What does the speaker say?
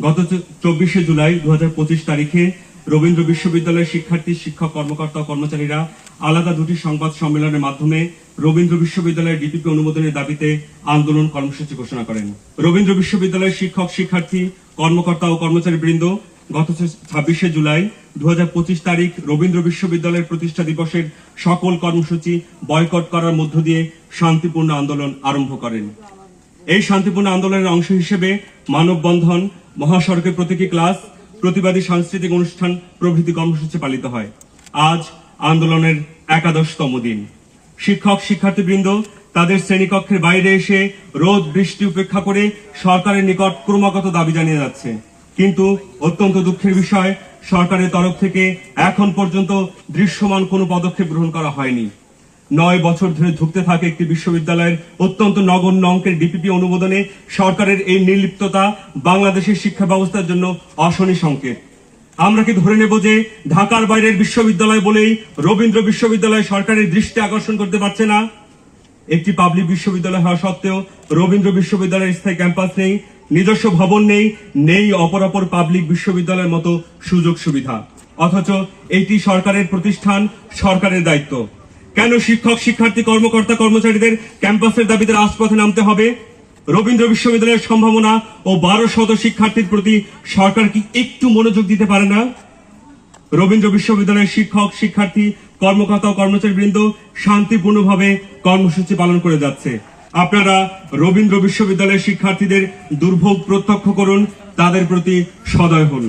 গত 24শে জুলাই 2025 তারিখে রবীন্দ্র বিশ্ববিদ্যালয়ের শিক্ষার্থী, শিক্ষক, কর্মকর্তা ও কর্মচারীরা আলাদা দুটি সংবাদ সম্মেলনের মাধ্যমে রবীন্দ্র বিশ্ববিদ্যালয়ের ডিপিপি অনুমোদনের দাবিতে আন্দোলন কর্মসূচি ঘোষণা করেন। রবীন্দ্র বিশ্ববিদ্যালয়ের শিক্ষক, শিক্ষার্থী, কর্মকর্তা ও কর্মচারীবৃন্দ গত 26শে জুলাই 2025 তারিখ রবীন্দ্র বিশ্ববিদ্যালয়ের প্রতিষ্ঠা দিবসের সকল কর্মসূচি বয়কট করার মধ্য দিয়ে শান্তিপূর্ণ আন্দোলন আরম্ভ করেন। এই শান্তিপূর্ণ আন্দোলনের অংশ হিসেবে মানববন্ধন, মহাসড়কের প্রতীকী ক্লাস, প্রতিবাদী সাংস্কৃতিক অনুষ্ঠান প্রভৃতি কর্মসূচি পালিত হয়। আজ আন্দোলনের 11তম দিন। শিক্ষক, শিক্ষার্থীবৃন্দ তাদের শ্রেণীকক্ষের বাইরে এসে রোদ বৃষ্টি উপেক্ষা করে সরকারের নিকট ক্রমাগত দাবি জানিয়ে যাচ্ছে, কিন্তু অত্যন্ত দুঃখের বিষয়, সরকারের তরফ থেকে এখন পর্যন্ত দৃশ্যমান কোনো পদক্ষেপ গ্রহণ করা হয়নি। 9 বছর ধরে ধুঁকতে থাকে একটি বিশ্ববিদ্যালয়ের অত্যন্ত নগণ্য অঙ্কের ডিপিপি অনুমোদনে সরকারের এই নির্লিপ্ততা বাংলাদেশের শিক্ষা ব্যবস্থার জন্য অশনি সংকেত। আমরা কি ধরে নেব যে ঢাকার বাইরের বিশ্ববিদ্যালয় বলেই রবীন্দ্র বিশ্ববিদ্যালয় সরকারের দৃষ্টি আকর্ষণ করতে পারছে না? একটি পাবলিক বিশ্ববিদ্যালয় হওয়া সত্ত্বেও রবীন্দ্র বিশ্ববিদ্যালয়ের স্থায়ী ক্যাম্পাস নেই, নিজস্ব ভবন নেই অপর পাবলিক বিশ্ববিদ্যালয়ের মতো সুযোগ সুবিধা। অথচ এটি সরকারের প্রতিষ্ঠান, সরকারের দায়িত্ব। কেন শিক্ষক, শিক্ষার্থী, কর্মকর্তা, কর্মচারীদের ক্যাম্পাসের দাবিতে রাজপথে নামতে হবে? রবীন্দ্র বিশ্ববিদ্যালয়ের সম্ভাবনা ও 1200 শিক্ষার্থীর প্রতি সরকার কি একটু মনোযোগ দিতে পারে না? রবীন্দ্র বিশ্ববিদ্যালয়ের শিক্ষক, শিক্ষার্থী, কর্মকর্তা ও কর্মচারীবৃন্দ শান্তিপূর্ণভাবে কর্মসূচি পালন করে যাচ্ছে। আপনারা রবীন্দ্র বিশ্ববিদ্যালয়ের শিক্ষার্থীদের দুর্ভোগ প্রত্যক্ষ করুন, তাদের প্রতি সদয় হন।